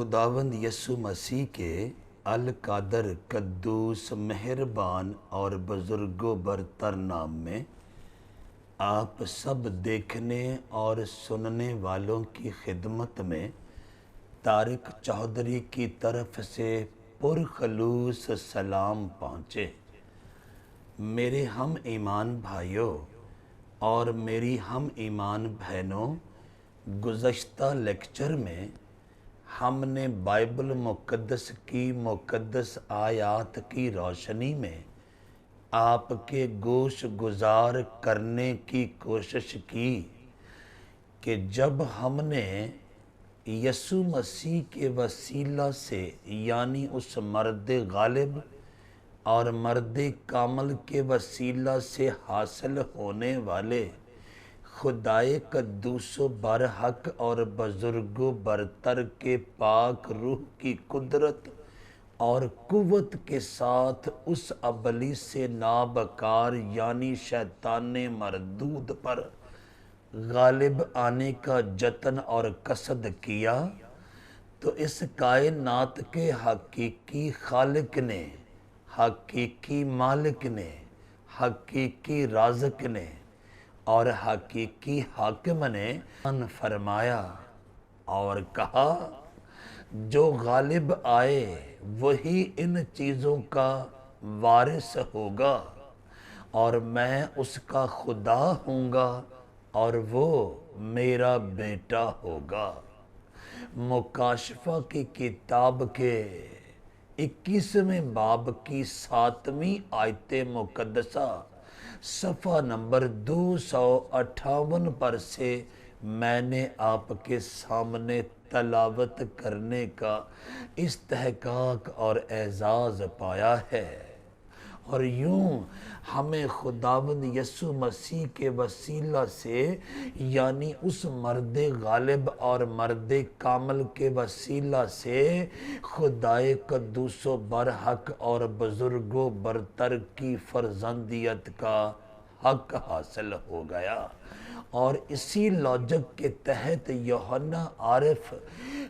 خداوند یسوع مسیح کے القادر قدوس مہربان اور بزرگ و برتر نام میں آپ سب دیکھنے اور سننے والوں کی خدمت میں طارق چودھری کی طرف سے پرخلوص سلام پہنچے۔ میرے ہم ایمان بھائیوں اور میری ہم ایمان بہنوں، گزشتہ لیکچر میں ہم نے بائبل مقدس کی مقدس آیات کی روشنی میں آپ کے گوش گزار کرنے کی کوشش کی کہ جب ہم نے یسوع مسیح کے وسیلہ سے یعنی اس مرد غالب اور مرد کامل کے وسیلہ سے حاصل ہونے والے خدائے قدوس و برحق اور بزرگ و برتر کے پاک روح کی قدرت اور قوت کے ساتھ اس ابلیس سے نابکار یعنی شیطان مردود پر غالب آنے کا جتن اور قصد کیا، تو اس کائنات کے حقیقی خالق نے، حقیقی مالک نے، حقیقی رازق نے اور حقیقی حاکم نے فرمایا اور کہا، جو غالب آئے وہی ان چیزوں کا وارث ہوگا اور میں اس کا خدا ہوں گا اور وہ میرا بیٹا ہوگا۔ مکاشفہ کی کتاب کے 21ویں باب کی 7ویں آیت مقدسہ صفحہ نمبر 258 پر سے میں نے آپ کے سامنے تلاوت کرنے کا استحقاق اور اعزاز پایا ہے، اور یوں ہمیں خداوند یسوع مسیح کے وسیلہ سے یعنی اس مرد غالب اور مرد کامل کے وسیلہ سے خدائے قدوس و برحق اور بزرگ و برتر کی فرزندیت کا حق حاصل ہو گیا، اور اسی لاجک کے تحت یوحنا عارف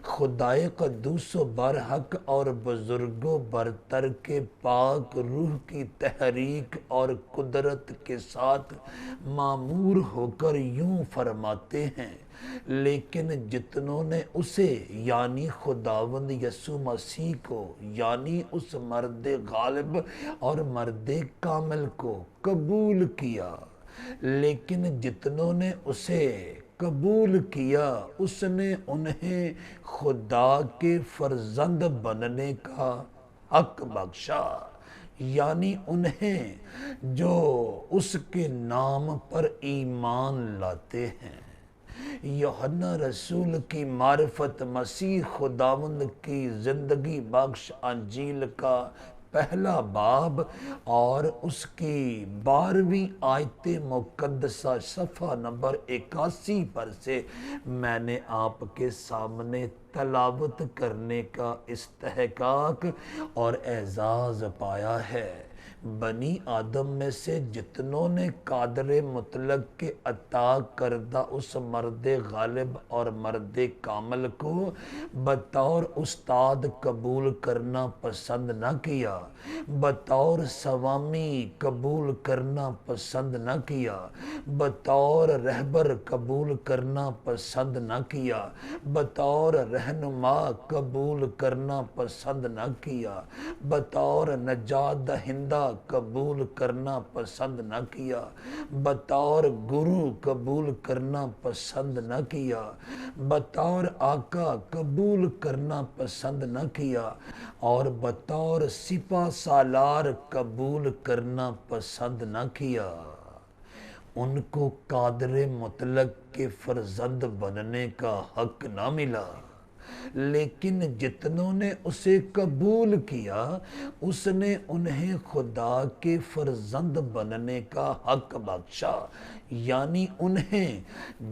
خدائے قدوس و برحق اور بزرگ و برتر کے پاک روح کی تحریک اور قدرت کے ساتھ معمور ہو کر یوں فرماتے ہیں، لیکن جتنوں نے اسے یعنی خداوند یسوع مسیح کو یعنی اس مرد غالب اور مرد کامل کو قبول کیا، لیکن جتنوں نے اسے قبول کیا اس نے انہیں خدا کے فرزند بننے کا حق بخشا، یعنی انہیں جو اس کے نام پر ایمان لاتے ہیں۔ یوحنا رسول کی معرفت مسیح خداوند کی زندگی بخش انجیل کا پہلا باب اور اس کی 12ویں آیت مقدسہ صفحہ نمبر 81 پر سے میں نے آپ کے سامنے تلاوت کرنے کا استحقاق اور اعزاز پایا ہے۔ بنی آدم میں سے جتنوں نے قادر مطلق کے عطا کردہ اس مرد غالب اور مرد کامل کو بطور استاد قبول کرنا پسند نہ کیا، بطور سوامی قبول کرنا پسند نہ کیا، بطور رہبر قبول کرنا پسند نہ کیا، بطور رہنما قبول کرنا پسند نہ کیا، بطور نجات دہندہ قبول کرنا پسند نہ کیا، بطور گرو قبول کرنا پسند نہ کیا، بطور آقا قبول کرنا پسند نہ کیا، اور بطور سپہ سالار قبول کرنا پسند نہ کیا۔ ان کو قادر مطلق کے فرزند بننے کا حق نہ ملا، لیکن جتنوں نے اسے قبول کیا اس نے انہیں خدا کے فرزند بننے کا حق بخشا، یعنی انہیں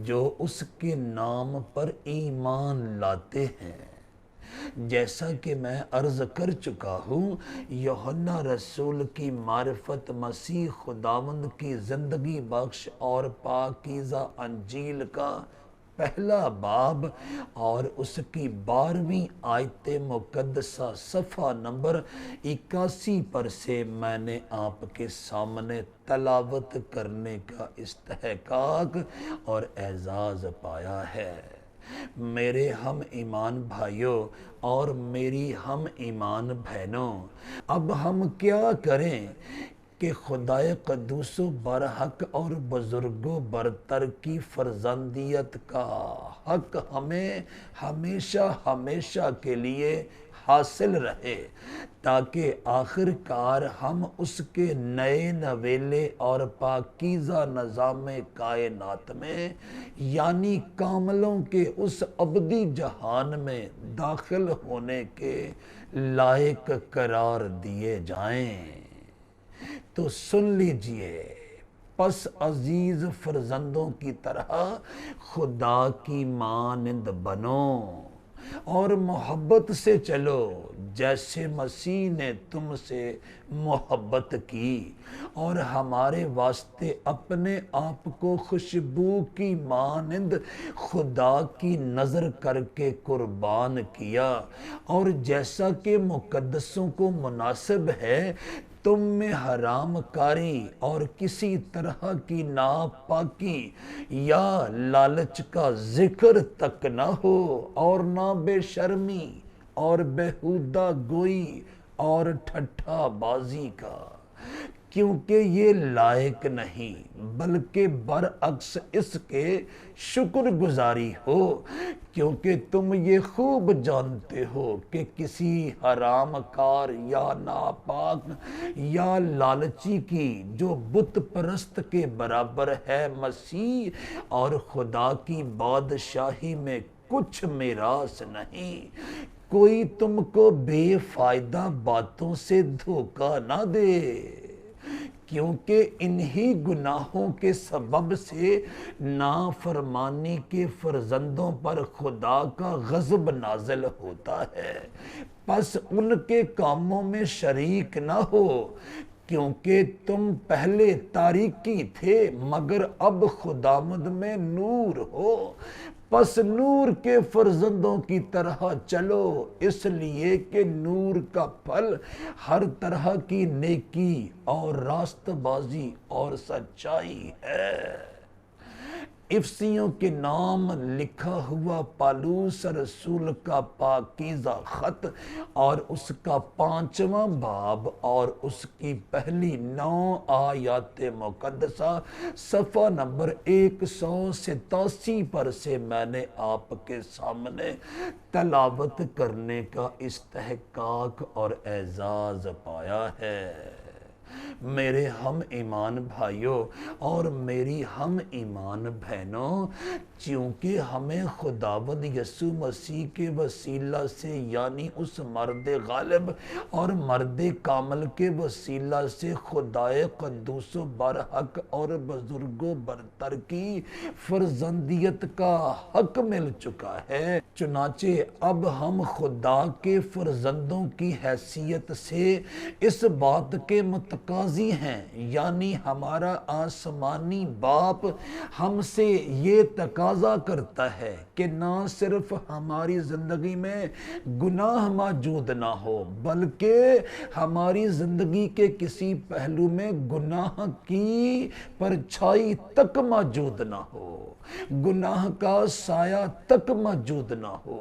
جو اس کے نام پر ایمان لاتے ہیں۔ جیسا کہ میں عرض کر چکا ہوں، یوحنا رسول کی معرفت مسیح خداوند کی زندگی بخش اور پاکیزہ انجیل کا پہلا باب اور اس کی 12ویں آیت مقدسہ صفحہ نمبر 81 پر سے میں نے آپ کے سامنے تلاوت کرنے کا استحقاق اور اعزاز پایا ہے۔ میرے ہم ایمان بھائیوں اور میری ہم ایمان بہنوں، اب ہم کیا کریں کہ خدائے قدوس و برحق اور بزرگ و برتر کی فرزندیت کا حق ہمیں ہمیشہ ہمیشہ کے لیے حاصل رہے، تاکہ آخر کار ہم اس کے نئے نویلے اور پاکیزہ نظام کائنات میں یعنی کاملوں کے اس ابدی جہان میں داخل ہونے کے لائق قرار دیے جائیں۔ تو سن لیجئے، پس عزیز فرزندوں کی طرح خدا کی مانند بنو اور محبت سے چلو، جیسے مسیح نے تم سے محبت کی اور ہمارے واسطے اپنے آپ کو خوشبو کی مانند خدا کی نظر کر کے قربان کیا، اور جیسا کہ مقدسوں کو مناسب ہے تم میں حرام کاری اور کسی طرح کی ناپاکی یا لالچ کا ذکر تک نہ ہو، اور نہ بے شرمی اور بیہودہ گوئی اور ٹھٹھا بازی کا، کیونکہ یہ لائق نہیں، بلکہ برعکس اس کے شکر گزاری ہو، کیونکہ تم یہ خوب جانتے ہو کہ کسی حرام کار یا ناپاک یا لالچی کی جو بت پرست کے برابر ہے مسیح اور خدا کی بادشاہی میں کچھ میراث نہیں۔ کوئی تم کو بے فائدہ باتوں سے دھوکہ نہ دے، کیونکہ انہی گناہوں کے سبب سے نافرمانی کے فرزندوں پر خدا کا غضب نازل ہوتا ہے۔ پس ان کے کاموں میں شریک نہ ہو، کیونکہ تم پہلے تاریکی تھے مگر اب خداوند میں نور ہو۔ پس نور کے فرزندوں کی طرح چلو، اس لیے کہ نور کا پھل ہر طرح کی نیکی اور راست بازی اور سچائی ہے۔ افسیوں کے نام لکھا ہوا پالوس رسول کا پاکیزہ خط اور اس کا 5واں باب اور اس کی پہلی 9 آیات مقدسہ صفحہ نمبر 187 پر سے میں نے آپ کے سامنے تلاوت کرنے کا استحقاق اور اعزاز پایا ہے۔ میرے ہم ایمان بھائیوں اور میری ہم ایمان بہنوں، چونکہ ہمیں خداوند یسوع مسیح کے وسیلہ سے یعنی اس مرد غالب اور مرد کامل کے وسیلہ سے خدائے قدوس و برحق اور بزرگ و برتر کی فرزندیت کا حق مل چکا ہے، چنانچہ اب ہم خدا کے فرزندوں کی حیثیت سے اس بات کے متقاضی ہیں، یعنی ہمارا آسمانی باپ ہم سے یہ تقاضا کرتا ہے کہ نہ صرف ہماری زندگی میں گناہ موجود نہ ہو، بلکہ ہماری زندگی کے کسی پہلو میں گناہ کی پرچھائی تک موجود نہ ہو، گناہ کا سایہ تک موجود نہ ہو،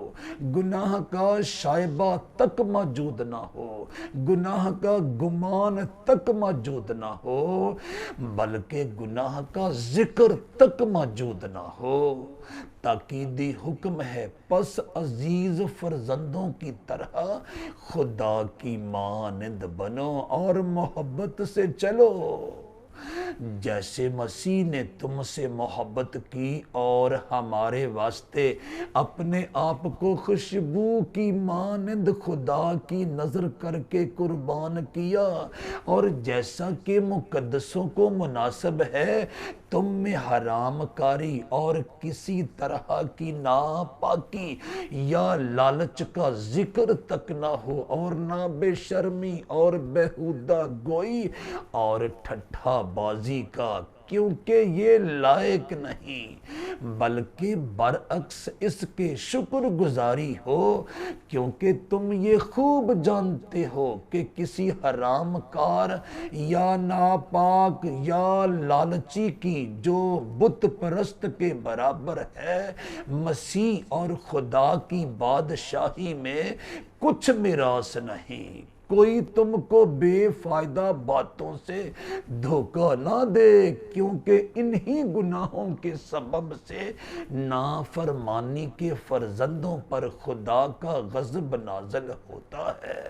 گناہ کا شائبہ تک موجود نہ ہو، گناہ کا گمان تک موجود نہ ہو، بلکہ گناہ کا ذکر تک موجود نہ ہو۔ تاکیدی حکم ہے، پس عزیز فرزندوں کی طرح خدا کی مانند بنو اور محبت سے چلو، جیسے مسیح نے تم سے محبت کی اور ہمارے واسطے اپنے آپ کو خوشبو کی مانند خدا کی نظر کر کے قربان کیا، اور جیسا کہ مقدسوں کو مناسب ہے تم میں حرام کاری اور کسی طرح کی ناپاکی یا لالچ کا ذکر تک نہ ہو، اور نہ بے شرمی اور بیہودہ گوئی اور ٹھٹھا بازی کا، کیونکہ یہ لائق نہیں، بلکہ برعکس اس کے شکر گزاری ہو، کیونکہ تم یہ خوب جانتے ہو کہ کسی حرام کار یا ناپاک یا لالچی کی جو بت پرست کے برابر ہے، مسیح اور خدا کی بادشاہی میں کچھ میراث نہیں۔ کوئی تم کو بے فائدہ باتوں سے دھوکہ نہ دے، کیونکہ انہی گناہوں کے سبب سے نافرمانی کے فرزندوں پر خدا کا غضب نازل ہوتا ہے۔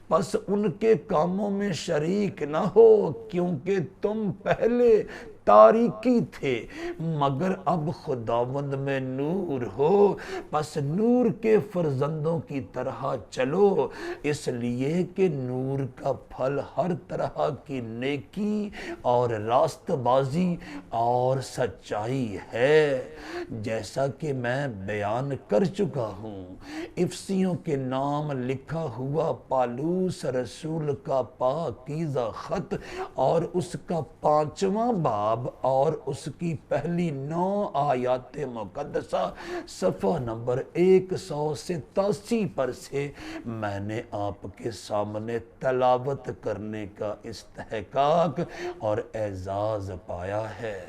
پس ان کے کاموں میں شریک نہ ہو، کیونکہ تم پہلے تاریکی تھے مگر اب خداوند میں نور ہو، پس نور کے فرزندوں کی طرح چلو، اس لیے کہ نور کا پھل ہر طرح کی نیکی اور راست بازی اور سچائی ہے، جیسا کہ میں بیان کر چکا ہوں۔ افسیوں کے نام لکھا ہوا پالوس رسول کا پاکیزہ خط اور اس کا 5واں باب اور اس کی پہلی 9 آیات مقدسہ صفحہ نمبر 187 پر سے میں نے آپ کے سامنے تلاوت کرنے کا استحقاق اور اعزاز پایا ہے۔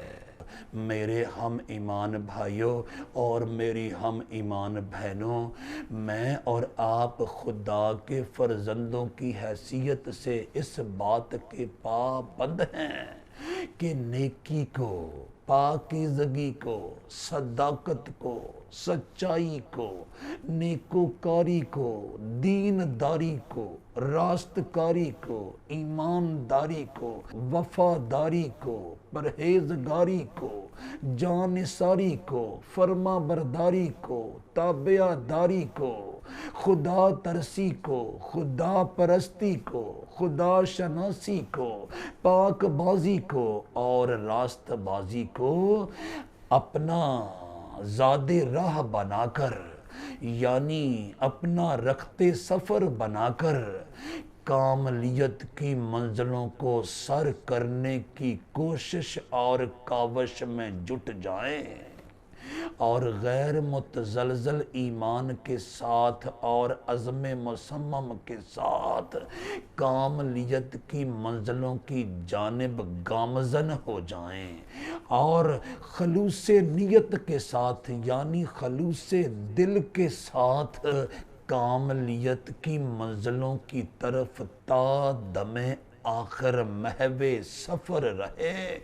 میرے ہم ایمان بھائیوں اور میری ہم ایمان بہنوں، میں اور آپ خدا کے فرزندوں کی حیثیت سے اس بات کے پابند ہیں کہ نیکی کو، پاکیزگی کو، صداقت کو، سچائی کو، نیکوکاری کو، دینداری کو، راستکاری کو، ایمانداری کو، وفاداری کو، پرہیزگاری کو، جانثاری کو، فرما برداری کو، تابعہ داری کو، خدا ترسی کو، خدا پرستی کو، خدا شناسی کو، پاک بازی کو اور راست بازی کو اپنا زاد راہ بنا کر، یعنی اپنا رخت سفر بنا کر کاملیت کی منزلوں کو سر کرنے کی کوشش اور کاوش میں جٹ جائیں، اور غیر متزلزل ایمان کے ساتھ اور عزم مصمم کے ساتھ کاملیت کی منزلوں کی جانب گامزن ہو جائیں، اور خلوص نیت کے ساتھ یعنی خلوص دل کے ساتھ کاملیت کی منزلوں کی طرف تا دم آخر محو سفر رہے،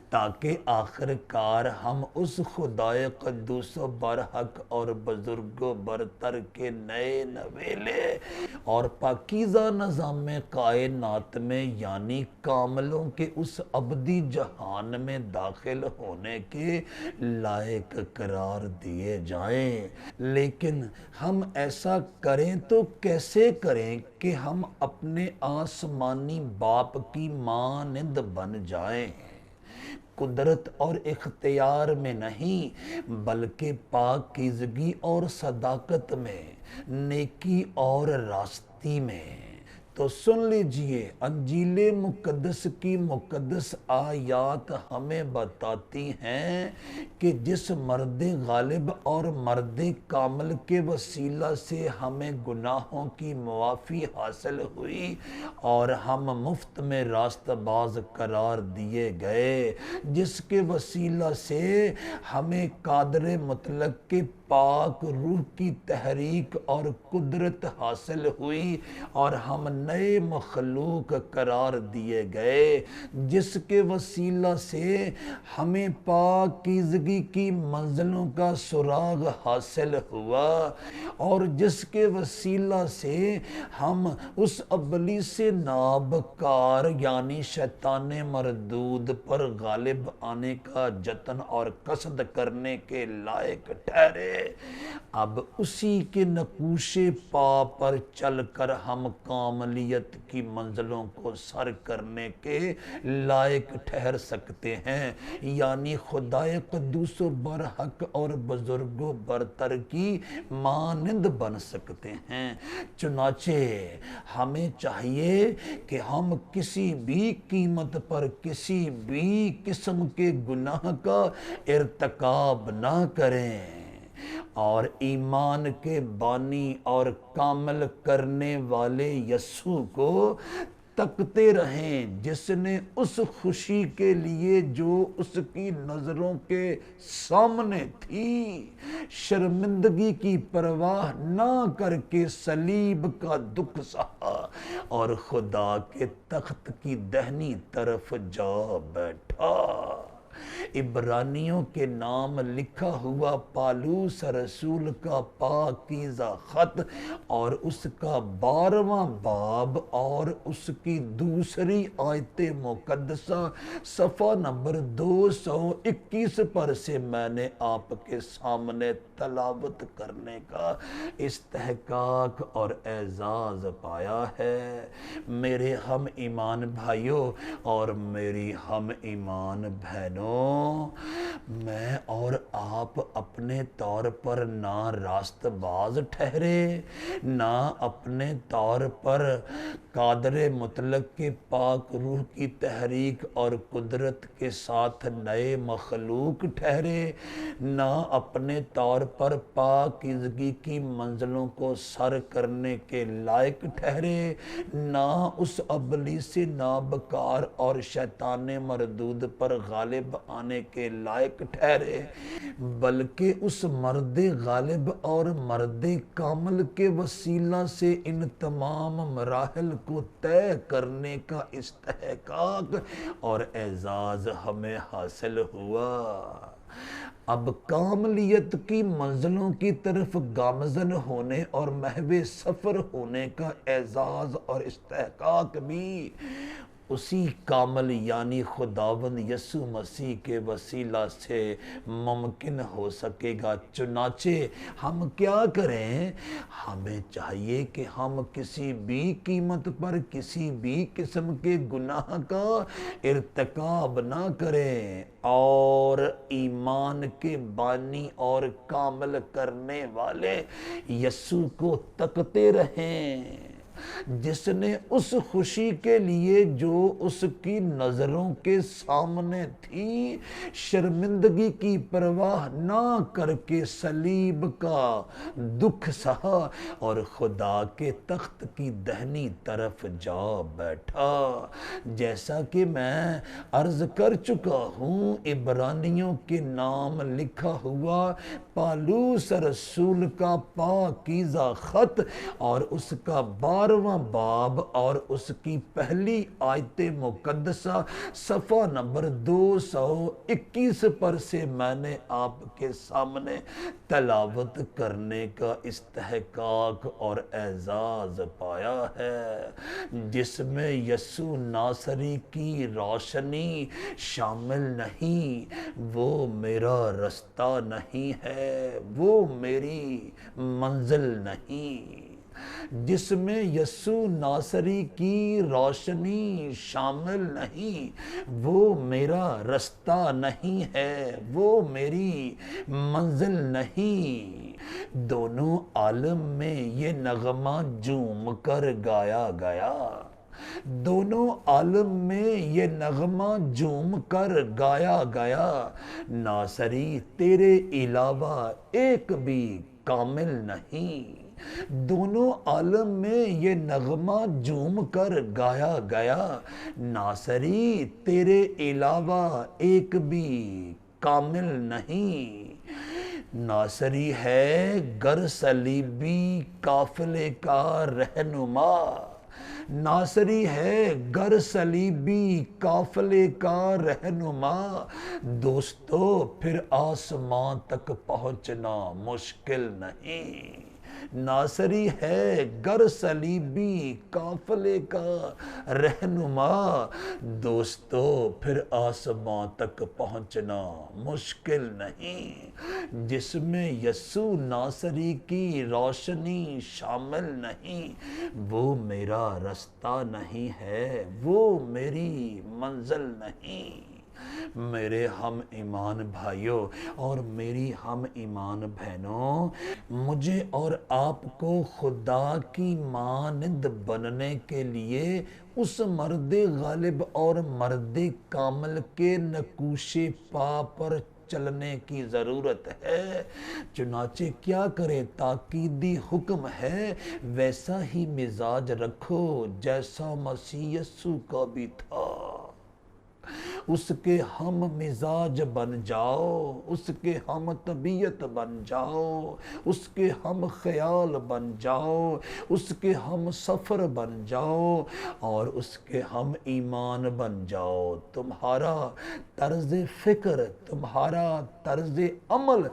تاکہ آخر کار ہم اس خدائے قدوس و برحق اور بزرگ و برتر کے نئے نویلے اور پاکیزہ نظام کائنات میں یعنی کاملوں کے اس ابدی جہان میں داخل ہونے کے لائق قرار دیے جائیں۔ لیکن ہم ایسا کریں تو کیسے کریں کہ ہم اپنے آسمانی باپ کی مانند بن جائیں، قدرت اور اختیار میں نہیں بلکہ پاکیزگی اور صداقت میں، نیکی اور راستی میں۔ تو سن لیجئے، انجیل مقدس کی مقدس آیات ہمیں بتاتی ہیں کہ جس مرد غالب اور مرد کامل کے وسیلہ سے ہمیں گناہوں کی معافی حاصل ہوئی اور ہم مفت میں راست باز قرار دیے گئے، جس کے وسیلہ سے ہمیں قادر مطلق کے پاک روح کی تحریک اور قدرت حاصل ہوئی اور ہم نئے مخلوق قرار دیے گئے، جس کے وسیلہ سے ہمیں پاکیزگی کی منزلوں کا سراغ حاصل ہوا، اور جس کے وسیلہ سے ہم اس ابلیس نابکار یعنی شیطان مردود پر غالب آنے کا جتن اور قصد کرنے کے لائق ٹھہرے۔ اب اسی کے نقوشے پا پر چل کر ہم کاملیت کی منزلوں کو سر کرنے کے لائق ٹھہر سکتے ہیں، یعنی خدائے قدوس و برحق اور بزرگ و برتر کی مانند بن سکتے ہیں۔ چنانچہ ہمیں چاہیے کہ ہم کسی بھی قیمت پر کسی بھی قسم کے گناہ کا ارتکاب نہ کریں، اور ایمان کے بانی اور کامل کرنے والے یسوع کو تکتے رہیں، جس نے اس خوشی کے لیے جو اس کی نظروں کے سامنے تھی شرمندگی کی پرواہ نہ کر کے صلیب کا دکھ سہا اور خدا کے تخت کی دہنی طرف جا بیٹھا۔ عبرانیوں کے نام لکھا ہوا پالوس رسول کا پاکیزہ خط اور اس کا 12واں باب اور اس کی دوسری آیت مقدسہ صفحہ نمبر 221 پر سے میں نے آپ کے سامنے تلاوت کرنے کا استحقاق اور اعزاز پایا ہے۔ میرے ہم ایمان بھائیوں اور میری ہم ایمان بہنوں، میں اور آپ اپنے طور پر نہ راست باز ٹھہرے، نہ اپنے طور پر قادر مطلق کے پاک روح کی تحریک اور قدرت کے ساتھ نئے مخلوق ٹھہرے، نہ اپنے طور پر پاکیزگی کی منزلوں کو سر کرنے کے لائق ٹھہرے، نہ اس ابلیس نابکار اور شیطان مردود پر غالب آنے کے لائق ٹھہرے، بلکہ اس مرد غالب اور مرد کامل کے وسیلہ سے ان تمام مراحل کو طے کرنے کا استحقاق اور اعزاز ہمیں حاصل ہوا۔ اب کاملیت کی منزلوں کی طرف گامزن ہونے اور محو سفر ہونے کا اعزاز اور استحقاق بھی اسی کامل یعنی خداوند یسوع مسیح کے وسیلہ سے ممکن ہو سکے گا۔ چنانچہ ہم کیا کریں؟ ہمیں چاہیے کہ ہم کسی بھی قیمت پر کسی بھی قسم کے گناہ کا ارتکاب نہ کریں اور ایمان کے بانی اور کامل کرنے والے یسوع کو تکتے رہیں، جس نے اس خوشی کے لیے جو اس کی نظروں کے سامنے تھی شرمندگی کی پرواہ نہ کر کے صلیب کا دکھ سہا اور خدا کے تخت کی دہنی طرف جا بیٹھا۔ جیسا کہ میں عرض کر چکا ہوں، عبرانیوں کے نام لکھا ہوا پالوس رسول کا پاکیزہ خط اور اس کا 12واں باب اور اس کی پہلی آیت مقدسہ صفحہ نمبر 221 پر سے میں نے آپ کے سامنے تلاوت کرنے کا استحقاق اور اعزاز پایا ہے، جس میں یسوع ناصری کی روشنی شامل نہیں، وہ میرا رستہ نہیں ہے، وہ میری منزل نہیں۔ جس میں یسوع ناصری کی روشنی شامل نہیں، وہ میرا رستہ نہیں ہے، وہ میری منزل نہیں۔ دونوں عالم میں یہ نغمہ جھوم کر گایا گیا، دونوں عالم میں یہ نغمہ جھوم کر گایا گیا، ناصری تیرے علاوہ ایک بھی کامل نہیں۔ دونوں عالم میں یہ نغمہ جھوم کر گایا گیا، ناصری تیرے علاوہ ایک بھی کامل نہیں۔ ناصری ہے گر صلیبی قافلے کا رہنما، ناصری ہے گر صلیبی قافلے کا رہنما، دوستو پھر آسمان تک پہنچنا مشکل نہیں۔ ناصری ہے گر صلیبی قافلے کا رہنما، دوستو پھر آسماں تک پہنچنا مشکل نہیں، جس میں یسوع ناصری کی روشنی شامل نہیں، وہ میرا رستہ نہیں ہے، وہ میری منزل نہیں۔ میرے ہم ایمان بھائیوں اور میری ہم ایمان بہنوں، مجھے اور آپ کو خدا کی مانند بننے کے لیے اس مرد غالب اور مرد کامل کے نقوش پا پر چلنے کی ضرورت ہے۔ چنانچہ کیا کریں؟ تاکیدی حکم ہے، ویسا ہی مزاج رکھو جیسا مسیح یسوع کا بھی تھا۔ اس کے ہم مزاج بن جاؤ، اس کے ہم طبیعت بن جاؤ، اس کے ہم خیال بن جاؤ، اس کے ہم سفر بن جاؤ اور اس کے ہم ایمان بن جاؤ۔ تمہارا طرز فکر، تمہارا طرز عمل،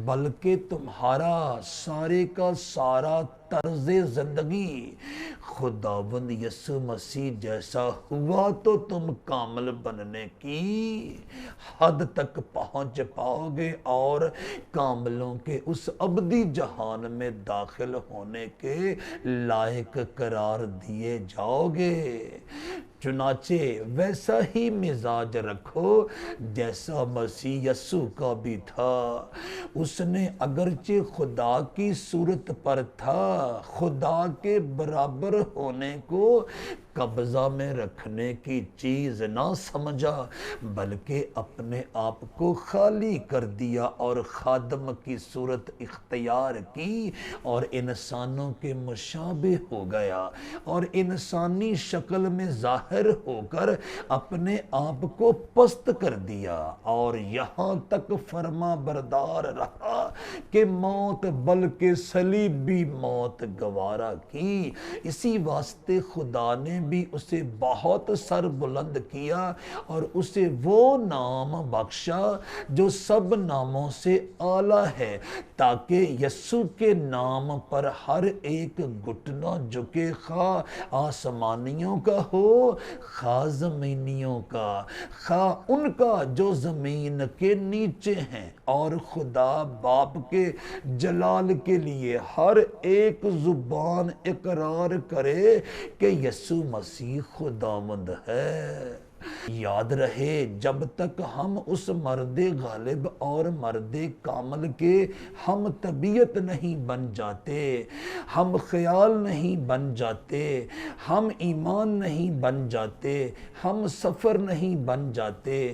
بلکہ تمہارا سارے کا سارا طرز زندگی خداوند یسوع مسیح جیسا ہوا تو تم کامل بننے کی حد تک پہنچ پاؤ گے اور کاملوں کے اس ابدی جہان میں داخل ہونے کے لائق قرار دیے جاؤ گے۔ چنانچہ ویسا ہی مزاج رکھو جیسا مسیح یسوع کا بھی تھا۔ اس نے اگرچہ خدا کی صورت پر تھا، خدا کے برابر ہونے کو قبضہ میں رکھنے کی چیز نہ سمجھا، بلکہ اپنے آپ کو خالی کر دیا اور خادم کی صورت اختیار کی اور انسانوں کے مشابہ ہو گیا اور انسانی شکل میں ظاہر ہو کر اپنے آپ کو پست کر دیا اور یہاں تک فرما بردار رہا کہ موت بلکہ صلیبی موت گوارا کی۔ اسی واسطے خدا نے بھی اسے بہت سر بلند کیا اور اسے وہ نام بخشا جو سب ناموں سے اعلیٰ ہے، تاکہ یسوع کے نام پر ہر ایک گھٹنا جھکے، خواہ آسمانیوں کا ہو خواہ زمینیوں کا، خواہ ان کا جو زمین کے نیچے ہیں، اور خدا باپ کے جلال کے لیے ہر ایک زبان اقرار کرے کہ یسوع مسیح خداوند ہے۔ یاد رہے، جب تک ہم اس مرد غالب اور مرد کامل کے ہم طبیعت نہیں بن جاتے، ہم خیال نہیں بن جاتے، ہم ایمان نہیں بن جاتے، ہم سفر نہیں بن جاتے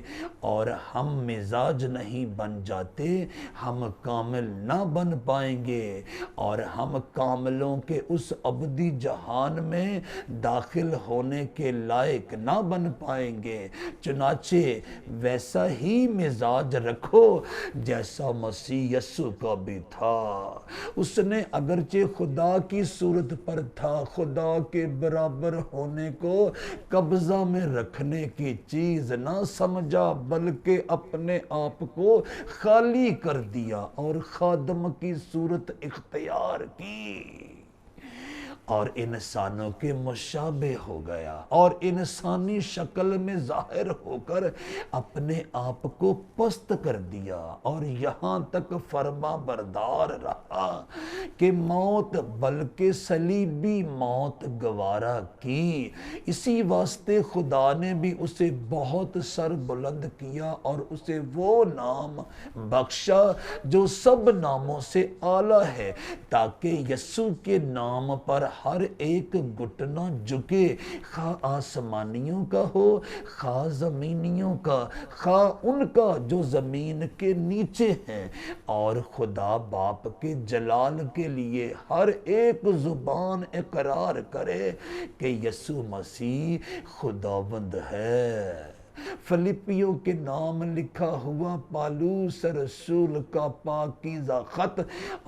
اور ہم مزاج نہیں بن جاتے، ہم کامل نہ بن پائیں گے اور ہم کاملوں کے اس ابدی جہان میں داخل ہونے کے لائق نہ بن پائیں گے۔ چنانچہ ویسا ہی مزاج رکھو جیسا مسیح یسوع کا بھی تھا۔ اس نے اگرچہ خدا کی صورت پر تھا، خدا کے برابر ہونے کو قبضہ میں رکھنے کی چیز نہ سمجھا، بلکہ اپنے آپ کو خالی کر دیا اور خادم کی صورت اختیار کی اور انسانوں کے مشابہ ہو گیا اور انسانی شکل میں ظاہر ہو کر اپنے آپ کو پست کر دیا اور یہاں تک فرما بردار رہا کہ موت بلکہ صلیبی موت گوارا کی۔ اسی واسطے خدا نے بھی اسے بہت سر بلند کیا اور اسے وہ نام بخشا جو سب ناموں سے اعلیٰ ہے، تاکہ یسوع کے نام پر ہر ایک گھٹنا جھکے، خواہ آسمانیوں کا ہو خواہ زمینیوں کا، خواہ ان کا جو زمین کے نیچے ہیں، اور خدا باپ کے جلال کے لیے ہر ایک زبان اقرار کرے کہ یسوع مسیح خداوند ہے۔ فلپیوں کے نام لکھا ہوا پالوس رسول کا پاکیزہ خط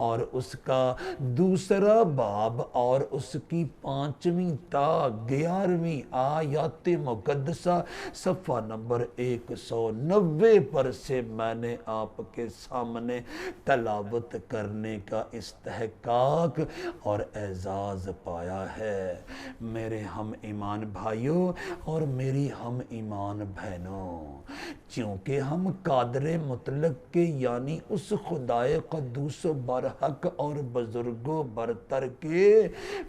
اور اس کا دوسرا باب اور اس کی 5ویں تا 11ویں آیات مقدسہ صفحہ نمبر 190 پر سے میں نے آپ کے سامنے تلاوت کرنے کا استحقاق اور اعزاز پایا ہے۔ میرے ہم ایمان بھائیوں اور میری ہم ایمان بہنوں، چونکہ ہم قادر مطلق کے یعنی اس خدائے قدوس و برحق اور بزرگ و برتر کے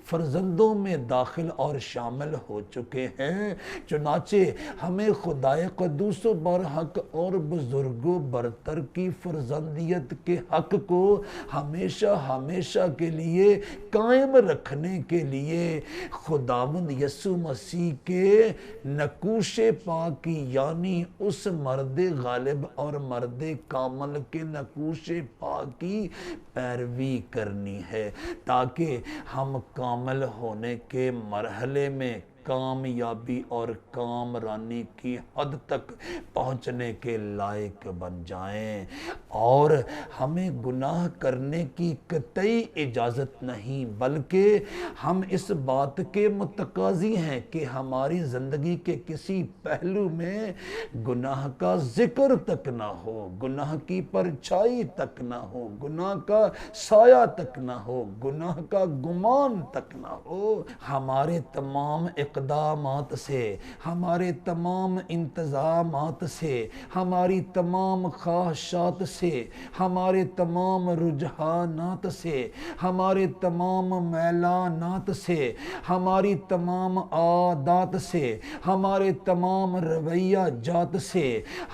فرزندوں میں داخل اور شامل ہو چکے ہیں، چنانچہ ہمیں خدائے قدوس و برحق اور بزرگ و برتر کی فرزندیت کے حق کو ہمیشہ ہمیشہ کے لیے قائم رکھنے کے لیے خداوند یسوع مسیح کے نقوش پاکی یعنی اس مرد غالب اور مرد کامل کے نقوش پاکی پیروی کرنی ہے، تاکہ ہم کامل ہونے کے مرحلے میں کامیابی اور کامرانی کی حد تک پہنچنے کے لائق بن جائیں، اور ہمیں گناہ کرنے کی قطعی اجازت نہیں، بلکہ ہم اس بات کے متقاضی ہیں کہ ہماری زندگی کے کسی پہلو میں گناہ کا ذکر تک نہ ہو، گناہ کی پرچھائی تک نہ ہو، گناہ کا سایہ تک نہ ہو، گناہ کا گمان تک نہ ہو۔ ہمارے تمام اقدامات سے، ہمارے تمام انتظامات سے، ہماری تمام خواہشات سے، ہمارے تمام رجحانات سے، ہمارے تمام میلانات سے، ہماری تمام عادات سے، ہمارے تمام رویہ جات سے،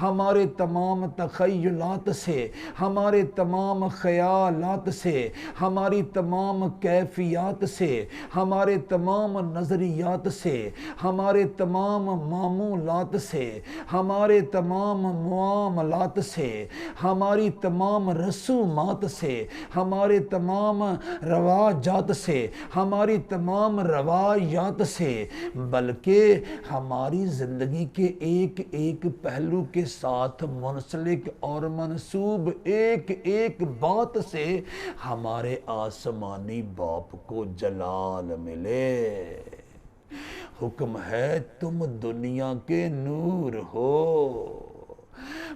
ہمارے تمام تخیلات سے، ہمارے تمام خیالات سے، ہماری تمام کیفیات سے، ہمارے تمام نظریات سے، ہمارے تمام معمولات سے، ہمارے تمام معاملات سے، ہماری تمام رسومات سے، ہمارے تمام رواجات سے، ہماری تمام روایات سے، بلکہ ہماری زندگی کے ایک ایک پہلو کے ساتھ منسلک اور منسوب ایک ایک بات سے ہمارے آسمانی باپ کو جلال ملے۔ حکم ہے تم دنیا کے نور ہو۔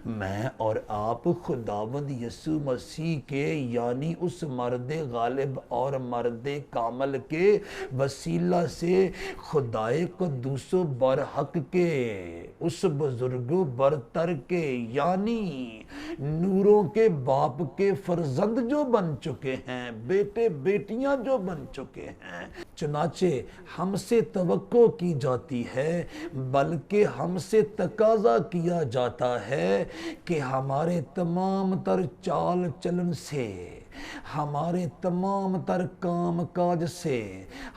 میں اور آپ خداوند یسوع مسیح کے یعنی اس مرد غالب اور مرد کامل کے وسیلہ سے خدائے قدوس و برحق کے اس بزرگ و برتر کے یعنی نوروں کے باپ کے فرزند جو بن چکے ہیں، بیٹے بیٹیاں جو بن چکے ہیں، چنانچہ ہم سے توقع کی جاتی ہے، بلکہ ہم سے تقاضا کیا جاتا ہے کہ ہمارے تمام تر چال چلن سے، ہمارے تمام تر کام کاج سے،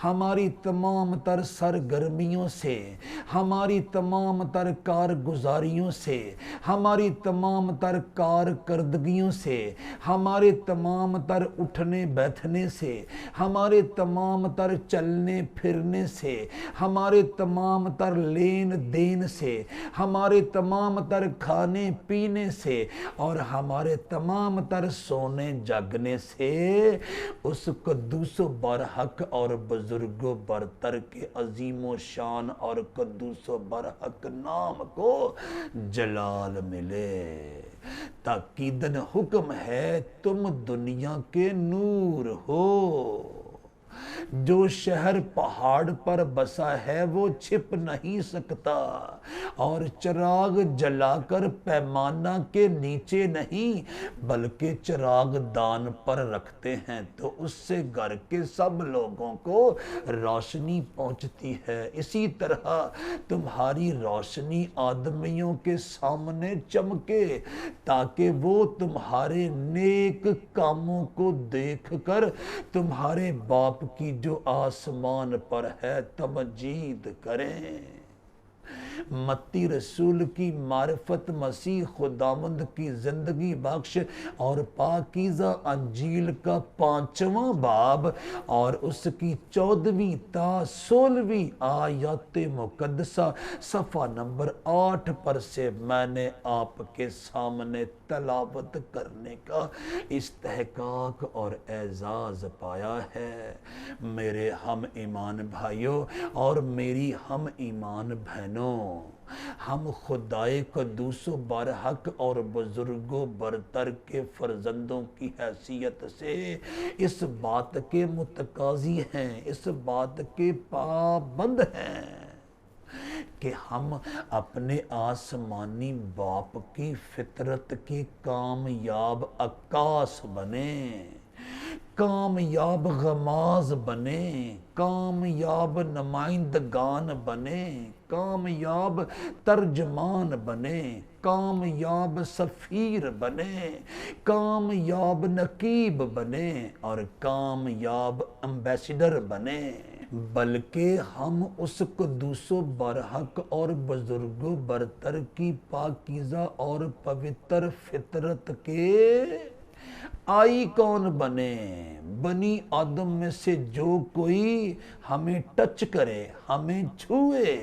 ہماری تمام تر سرگرمیوں سے، ہماری تمام تر کارگزاریوں سے، ہماری تمام تر کارکردگیوں سے، ہمارے تمام تر اٹھنے بیٹھنے سے، ہمارے تمام تر چلنے پھرنے سے، ہمارے تمام تر لین دین سے، ہمارے تمام تر کھانے پینے سے، اور ہمارے تمام تر سونے جاگنے سے اس قدوس و برحق اور بزرگ و برتر کے عظیم و شان اور قدوس و برحق نام کو جلال ملے۔ تاکیدن حکم ہے تم دنیا کے نور ہو۔ جو شہر پہاڑ پر بسا ہے وہ چھپ نہیں سکتا، اور چراغ جلا کر پیمانہ کے نیچے نہیں بلکہ چراغ دان پر رکھتے ہیں تو اس سے گھر کے سب لوگوں کو روشنی پہنچتی ہے۔ اسی طرح تمہاری روشنی آدمیوں کے سامنے چمکے، تاکہ وہ تمہارے نیک کاموں کو دیکھ کر تمہارے باپ کی جو آسمان پر ہے تمجید کریں۔ متی رسول کی معرفت، مسیح خداوند کی زندگی بخش اور پاکیزہ انجیل کا 5واں باب اور اس کی 14ویں تا 16ویں آیات مقدسہ صفحہ نمبر 8 پر سے میں نے آپ کے سامنے تلاوت کرنے کا استحقاق اور اعزاز پایا ہے۔ میرے ہم ایمان بھائیوں اور میری ہم ایمان بہنوں، ہم خدائے قدوس و برحق اور بزرگ و برتر کے فرزندوں کی حیثیت سے اس بات کے متقاضی ہیں، اس بات کے پابند ہیں کہ ہم اپنے آسمانی باپ کی فطرت کے کامیاب عکاس بنیں، کامیاب غماز بنیں، کامیاب نمائندگان بنیں، کامیاب ترجمان بنیں، کامیاب سفیر بنیں، کامیاب نقیب بنیں اور کامیاب امبیسڈر بنیں، بلکہ ہم اس قدوس و برحق اور بزرگ و برتر کی پاکیزہ اور پوتر فطرت کے آئی کون بنے۔ بنی آدم میں سے جو کوئی ہمیں ٹچ کرے، ہمیں چھوئے،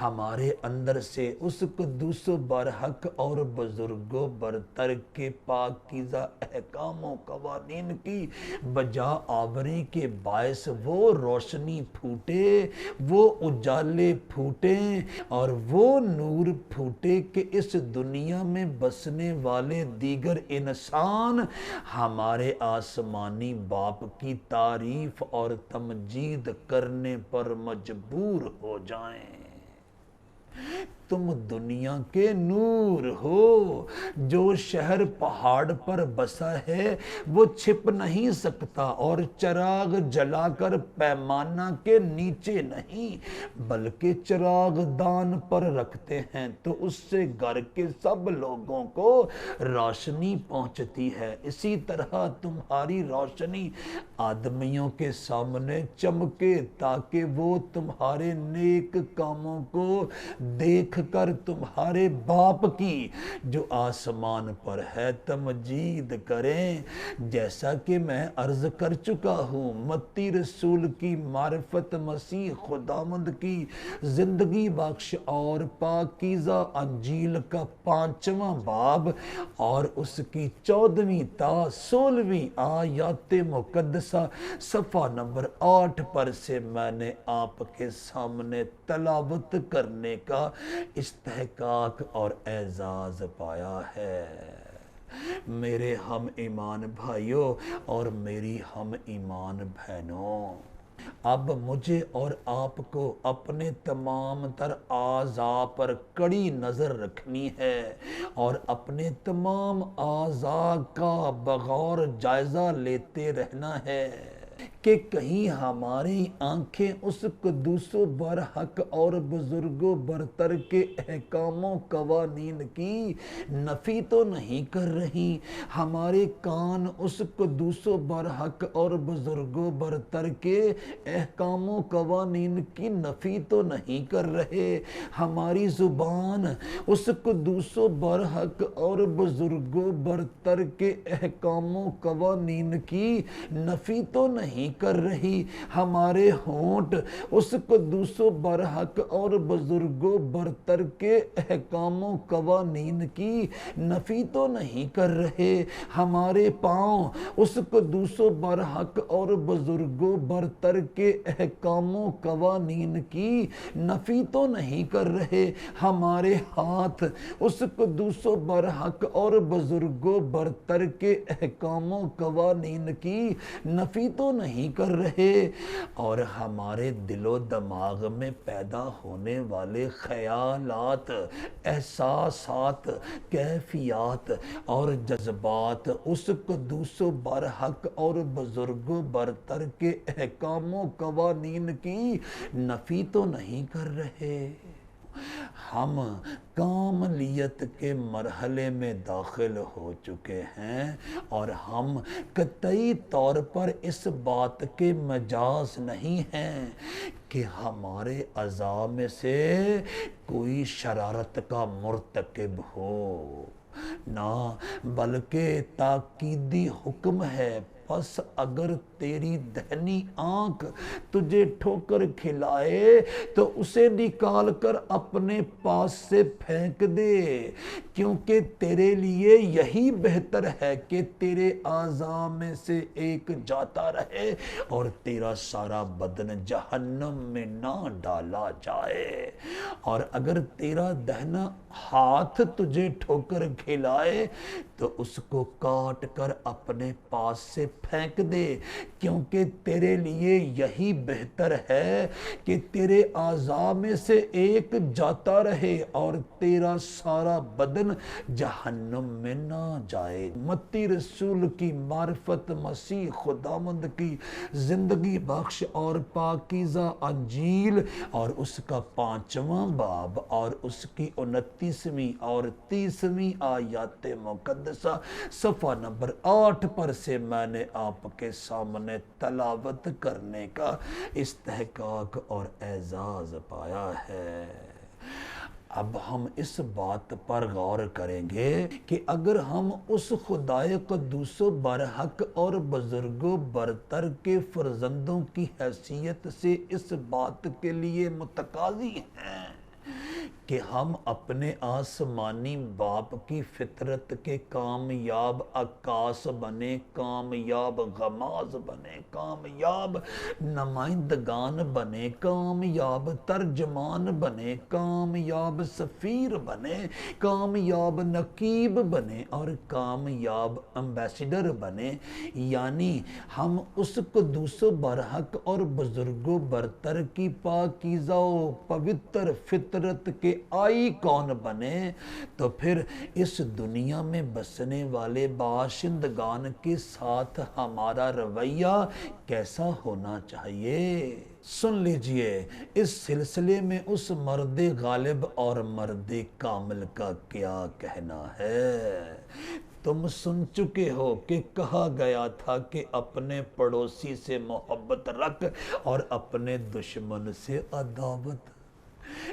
ہمارے اندر سے اس قدوس و برحق اور بزرگ و برتر کے پاکیزہ احکام و قوانین کی بجا آوری کے باعث وہ روشنی پھوٹے، وہ اجالے پھوٹیں اور وہ نور پھوٹے کہ اس دنیا میں بسنے والے دیگر انسان ہمارے آسمانی باپ کی تعریف اور تمجید کرنے پر مجبور ہو جائیں۔ تم دنیا کے نور ہو۔ جو شہر پہاڑ پر بسا ہے وہ چھپ نہیں سکتا اور چراغ جلا کر پیمانہ کے نیچے نہیں بلکہ چراغ دان پر رکھتے ہیں تو اس سے گھر کے سب لوگوں کو روشنی پہنچتی ہے۔ اسی طرح تمہاری روشنی آدمیوں کے سامنے چمکے تاکہ وہ تمہارے نیک کاموں کو دیکھ کر تمہارے باپ کی جو آسمان پر ہے تمجید کریں۔ جیسا کہ میں عرض کر چکا ہوں، متی رسول کی معرفت، مسیح خداوند کی زندگی بخش اور پاکیزہ انجیل کا 5واں باب اور اس کی 14ویں تا 16ویں آیات مقدسہ صفحہ نمبر 8 پر سے میں نے آپ کے سامنے تلاوت کرنے کا استحقاق اور اعزاز پایا ہے۔ میرے ہم ایمان بھائیوں اور میری ہم ایمان بہنوں، اب مجھے اور آپ کو اپنے تمام تر اعضاء پر کڑی نظر رکھنی ہے اور اپنے تمام اعضاء کا بغور جائزہ لیتے رہنا ہے کہ کہیں ہماری آنکھیں اس قدوس و برحق اور بزرگ و برتر کے احکام و قوانین کی نفی تو نہیں کر رہی، ہمارے کان اس قدوس و برحق اور بزرگ و برتر کے احکام و قوانین کی نفی تو نہیں کر رہے، ہماری زبان اس قدوس و برحق اور بزرگ و برتر کے احکام و قوانین کی نفی تو نہیں کر رہی، ہمارے ہونٹ اس قدوس و برحق اور بزرگ و برتر کے احکام و قوانین کی نفی تو نہیں کر رہے، ہمارے پاؤں اس قدوس و برحق اور بزرگ و برتر کے احکام و قوانین کی نفی تو نہیں کر رہے، ہمارے ہاتھ اس قدوس و برحق اور بزرگ و برتر کے احکام و قوانین کی نفی تو نہیں کر رہے، اور ہمارے دل و دماغ میں پیدا ہونے والے خیالات، احساسات، کیفیات اور جذبات اس قدوس و برحق اور بزرگ و برتر کے احکام و قوانین کی نفی تو نہیں کر رہے۔ ہم کاملیت کے مرحلے میں داخل ہو چکے ہیں اور ہم قطعی طور پر اس بات کے مجاز نہیں ہیں کہ ہمارے اعضاء میں سے کوئی شرارت کا مرتکب ہو، نہ بلکہ تاکیدی حکم ہے، پس اگر تیری دہنی آنکھ تجھے ٹھوکر کھلائے تو اسے نکال کر اپنے پاس سے پھینک دے، کیونکہ تیرے لیے یہی بہتر ہے کہ تیرے اعضاء میں سے ایک جاتا رہے اور تیرا سارا بدن جہنم میں نہ ڈالا جائے۔ اور اگر تیرا دہنا ہاتھ تجھے ٹھوکر کھلائے تو اس کو کاٹ کر اپنے پاس سے پھینک دے، کیونکہ تیرے لیے یہی بہتر ہے کہ تیرے اعضاء میں سے ایک جاتا رہے اور تیرا سارا بدن جہنم میں نہ جائے۔ متی رسول کی معرفت مسیح خداوند کی زندگی بخش اور پاکیزہ انجیل اور اس کا 5واں باب اور اس کی 29ویں اور 30ویں آیات مقدسہ صفحہ نمبر 8 پر سے میں نے آپ کے سامنے تلاوت کرنے کا استحقاق اور اعزاز پایا ہے۔ اب ہم اس بات پر غور کریں گے کہ اگر ہم اس خدائے قدوس و برحق اور بزرگ و برتر کے فرزندوں کی حیثیت سے اس بات کے لیے متقاضی ہیں کہ ہم اپنے آسمانی باپ کی فطرت کے کامیاب عکاس بنے، کامیاب غماز بنے، کامیاب نمائندگان بنے، کامیاب ترجمان بنے، کامیاب سفیر بنے، کامیاب نقیب بنے اور کامیاب امبیسڈر بنے، یعنی ہم اس قدوس و برحق اور بزرگ و برتر کی پاکیزہ و پوتر فطرت کے آئی کون بنے، تو پھر اس دنیا میں بسنے والے باشندگان کے ساتھ ہمارا رویہ کیسا ہونا چاہیے؟ سن لیجئے، اس سلسلے میں اس مرد غالب اور مرد کامل کا کیا کہنا ہے۔ تم سن چکے ہو کہ کہا گیا تھا کہ اپنے پڑوسی سے محبت رکھ اور اپنے دشمن سے عداوت،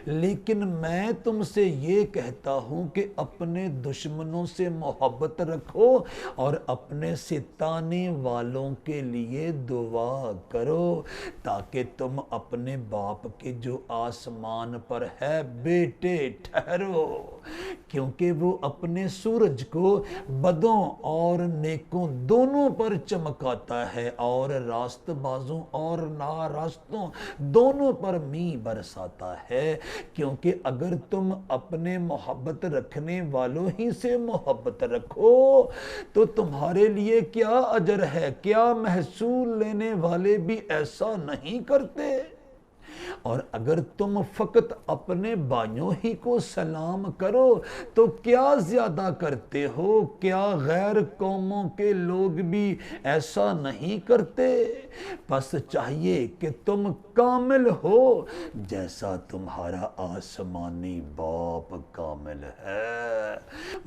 لیکن میں تم سے یہ کہتا ہوں کہ اپنے دشمنوں سے محبت رکھو اور اپنے ستانے والوں کے لیے دعا کرو، تاکہ تم اپنے باپ کے جو آسمان پر ہے بیٹے ٹھہرو، کیونکہ وہ اپنے سورج کو بدوں اور نیکوں دونوں پر چمکاتا ہے اور راست بازوں اور ناراستوں دونوں پر می برساتا ہے۔ کیونکہ اگر تم اپنے محبت رکھنے والوں ہی سے محبت رکھو تو تمہارے لیے کیا اجر ہے؟ کیا محصول لینے والے بھی ایسا نہیں کرتے؟ اور اگر تم فقط اپنے بھائیوں ہی کو سلام کرو تو کیا زیادہ کرتے ہو؟ کیا غیر قوموں کے لوگ بھی ایسا نہیں کرتے؟ بس چاہیے کہ تم کامل ہو جیسا تمہارا آسمانی باپ کامل ہے۔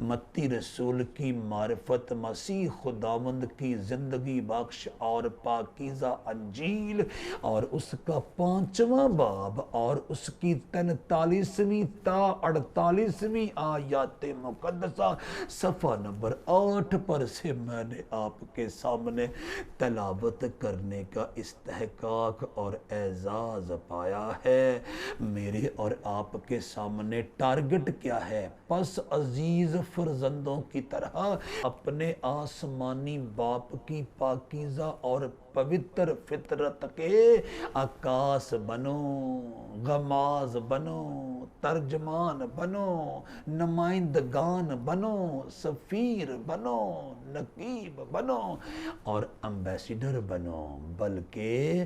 متی رسول کی معرفت مسیح خداوند کی زندگی بخش اور پاکیزہ انجیل اور اس کا 5واں باب اور اس کی 43ویں تا 48ویں آیات مقدسہ صفحہ نمبر 8 پر سے میں نے آپ کے سامنے تلاوت کرنے کا استحقاق اور اعزاز پایا ہے۔ میرے اور آپ کے سامنے ٹارگٹ کیا ہے؟ پس عزیز فرزندوں کی طرح اپنے آسمانی باپ کی پاکیزہ اور پوتر فطرت کے عکاس بنو، غماز بنو، ترجمان بنو، نمائندگان بنو، سفیر بنو، نقیب بنو اور امبیسڈر بنو، بلکہ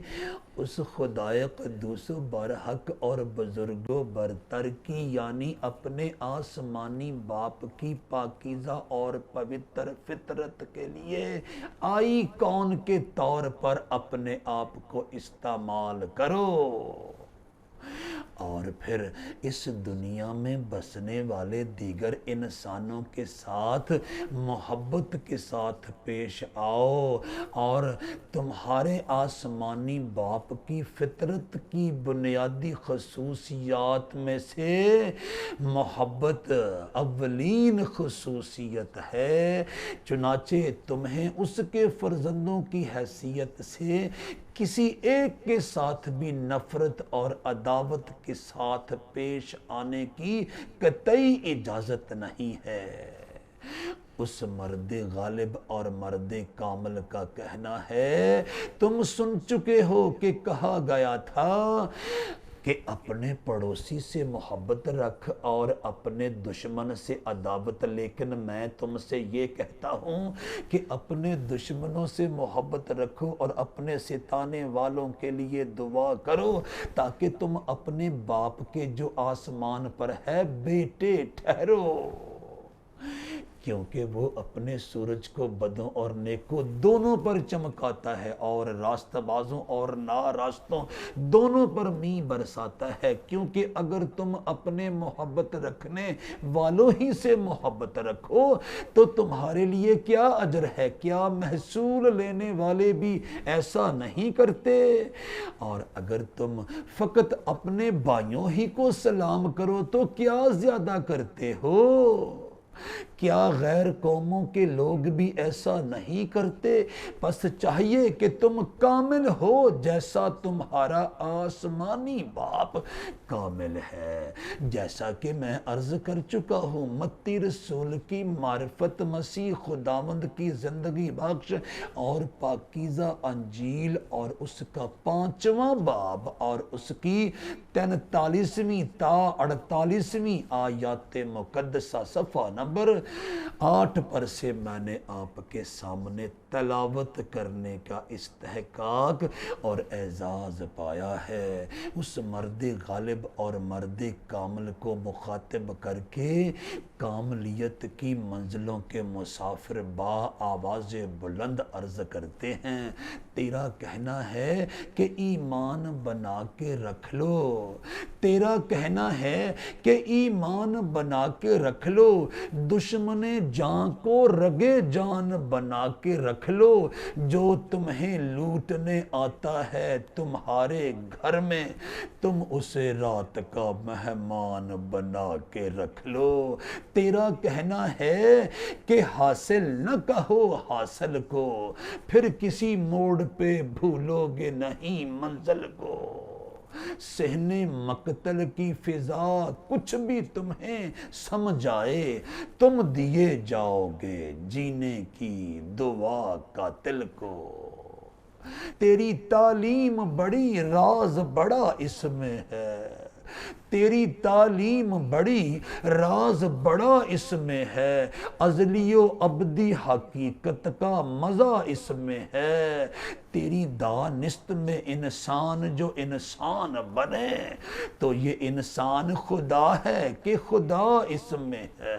اس خدائے قدوس و برحق اور بزرگ و برتر کی یعنی اپنے آسمانی باپ کی پاکیزہ اور پوتر فطرت کے لیے آئی کون کے طور پر اپنے آپ کو استعمال کرو۔ اور اور پھر اس دنیا میں بسنے والے دیگر انسانوں کے ساتھ محبت کے ساتھ پیش آؤ، اور تمہارے آسمانی باپ کی فطرت کی بنیادی خصوصیات میں سے محبت اولین خصوصیت ہے، چنانچہ تمہیں اس کے فرزندوں کی حیثیت سے کسی ایک کے ساتھ بھی نفرت اور عداوت کے ساتھ پیش آنے کی قطعی اجازت نہیں ہے۔ اس مرد غالب اور مرد کامل کا کہنا ہے، تم سن چکے ہو کہ کہا گیا تھا کہ اپنے پڑوسی سے محبت رکھ اور اپنے دشمن سے عداوت، لیکن میں تم سے یہ کہتا ہوں کہ اپنے دشمنوں سے محبت رکھو اور اپنے ستانے والوں کے لیے دعا کرو، تاکہ تم اپنے باپ کے جو آسمان پر ہے بیٹے ٹھہرو، کیونکہ وہ اپنے سورج کو بدوں اور نیکوں دونوں پر چمکاتا ہے اور راست بازوں اور ناراستوں دونوں پر می برساتا ہے۔ کیونکہ اگر تم اپنے محبت رکھنے والوں ہی سے محبت رکھو تو تمہارے لیے کیا اجر ہے؟ کیا محصول لینے والے بھی ایسا نہیں کرتے؟ اور اگر تم فقط اپنے بھائیوں ہی کو سلام کرو تو کیا زیادہ کرتے ہو؟ کیا غیر قوموں کے لوگ بھی ایسا نہیں کرتے؟ پس چاہیے کہ تم کامل ہو جیسا تمہارا آسمانی باپ کامل ہے۔ جیسا کہ میں عرض کر چکا ہوں، متی رسول کی معرفت، مسیح خداوند کی زندگی بخش اور پاکیزہ انجیل اور اس کا 5واں باب اور اس کی 43ویں تا 48ویں آیات مقدسہ صفحہ نمبر 8 پر سے میں نے آپ کے سامنے تلاوت کرنے کا استحقاق اور اعزاز پایا ہے۔ اس مرد غالب اور مرد کامل کو مخاطب کر کے کاملیت کی منزلوں کے مسافر با آواز بلند عرض کرتے ہیں، تیرا کہنا ہے کہ ایمان بنا کے رکھ لو، تیرا کہنا ہے کہ ایمان بنا کے رکھ لو، دشمن جان کو رگے جان بنا کے رکھ لو، جو تمہیں لوٹنے آتا ہے تمہارے گھر میں تم اسے رات کا مہمان بنا کے رکھ لو، تیرا کہنا ہے کہ حاصل نہ کہو حاصل کو، پھر کسی موڑ پہ بھولو گے نہیں منزل کو، صحن مقتل کی فضا کچھ بھی تمہیں سمجھ آئے تم دیے جاؤ گے جینے کی دعا قاتل کو، تیری تعلیم بڑی راز بڑا اس میں ہے، تیری تعلیم بڑی راز بڑا اس میں ہے، ازلی و ابدی حقیقت کا مزہ اس میں ہے، تیری دانست میں انسان جو انسان بنے تو یہ انسان خدا ہے کہ خدا اس میں ہے،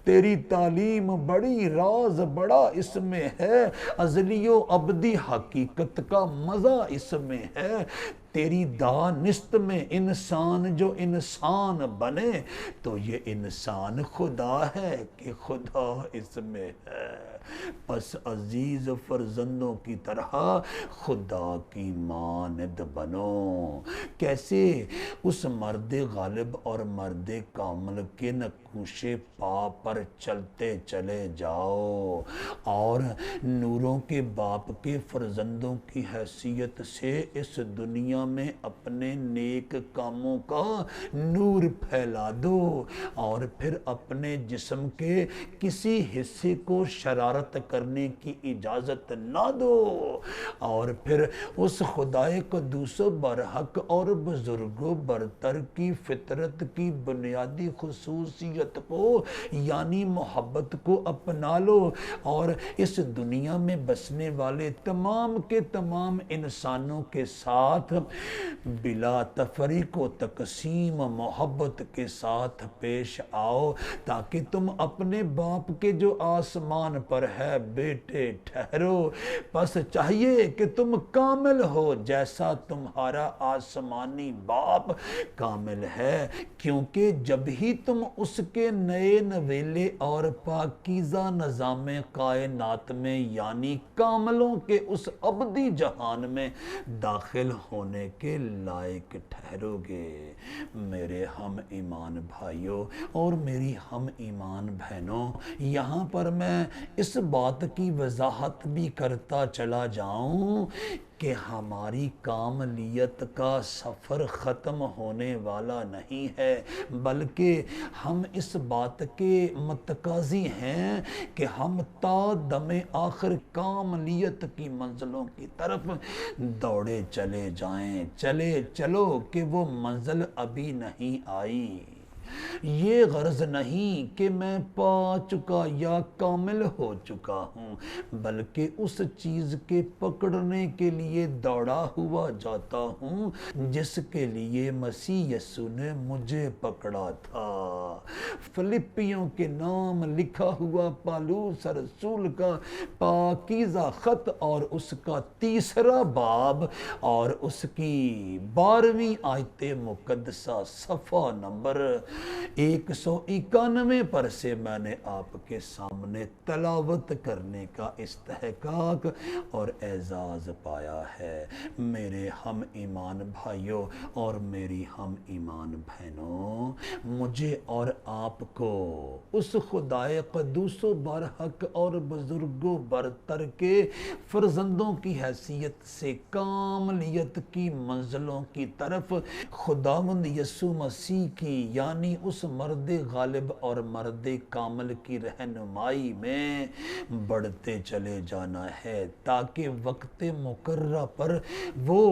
تیری تعلیم بڑی راز بڑا اس میں ہے، ازلی و ابدی حقیقت کا مزہ اس میں ہے، تیری دانست میں انسان جو انسان بنے تو یہ انسان خدا ہے کہ خدا اس میں ہے، پس عزیز فرزندوں کی طرح خدا کی مانند بنو۔ کیسے؟ اس مرد غالب اور مرد کامل کے نقوش پا پر چلتے چلے جاؤ اور نوروں کے باپ کے فرزندوں کی حیثیت سے اس دنیا میں اپنے نیک کاموں کا نور پھیلا دو، اور پھر اپنے جسم کے کسی حصے کو شرارت کرنے کی اجازت نہ دو، اور پھر اس خدائے قدوس و برحق اور بزرگ و برتر کی فطرت کی بنیادی خصوصیت کو یعنی محبت کو اپنا لو، اور اس دنیا میں بسنے والے تمام کے تمام انسانوں کے ساتھ بلا تفریق و تقسیم محبت کے ساتھ پیش آؤ، تاکہ تم اپنے باپ کے جو آسمان پر ہے بیٹے ٹھہرو، بس چاہیے کہ تم کامل ہو جیسا تمہارا آسمانی باپ کامل ہے، کیونکہ جب ہی تم اس کے نئے نویلے اور پاکیزہ نظام کائنات میں یعنی کاملوں کے اس ابدی جہان میں داخل ہونے کے لائق ٹھہرو گے۔ میرے ہم ایمان بھائیوں اور میری ہم ایمان بہنوں، یہاں پر میں اس بات کی وضاحت بھی کرتا چلا جاؤں کہ ہماری کاملیت کا سفر ختم ہونے والا نہیں ہے، بلکہ ہم اس بات کے متقاضی ہیں کہ ہم تا دم آخر کاملیت کی منزلوں کی طرف دوڑے چلے جائیں۔ چلو کہ وہ منزل ابھی نہیں آئی۔ یہ غرض نہیں کہ میں پا چکا یا کامل ہو چکا ہوں، بلکہ اس چیز کے پکڑنے کے لیے دوڑا ہوا جاتا ہوں جس کے لیے مسیح یسوع نے مجھے پکڑا تھا۔ فلپیوں کے نام لکھا ہوا پالوس رسول کا پاکیزہ خط اور اس کا 3 باب اور اس کی 12ویں آیت مقدسہ صفحہ نمبر 191 پر سے میں نے آپ کے سامنے تلاوت کرنے کا استحقاق اور اعزاز پایا ہے۔ میرے ہم ایمان بھائیوں اور میری ہم ایمان بہنوں، مجھے اور آپ کو اس خدائے قدوس و برحق اور بزرگ و برتر کے فرزندوں کی حیثیت سے کاملیت کی منزلوں کی طرف خداوند یسوع مسیح کی یعنی اس مرد غالب اور مرد کامل کی رہنمائی میں بڑھتے چلے جانا ہے، تاکہ وقت مقررہ پر وہ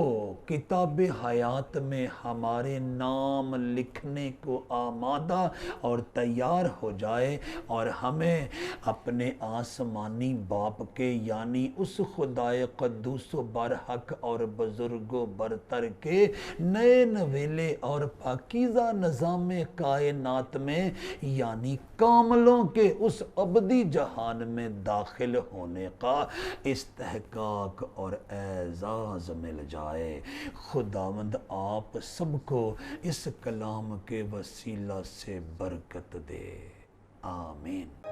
کتاب حیات میں ہمارے نام لکھنے کو آمادہ اور تیار ہو جائے اور ہمیں اپنے آسمانی باپ کے یعنی اس خدائے قدوس و برحق اور بزرگ و برتر کے نئے نویلے اور پاکیزہ نظام کائنات میں یعنی کاملوں کے اس ابدی جہان میں داخل ہونے کا استحقاق اور اعزاز مل جائے۔ خداوند آپ سب کو اس کلام کے وسیلہ سے برکت دے، آمین۔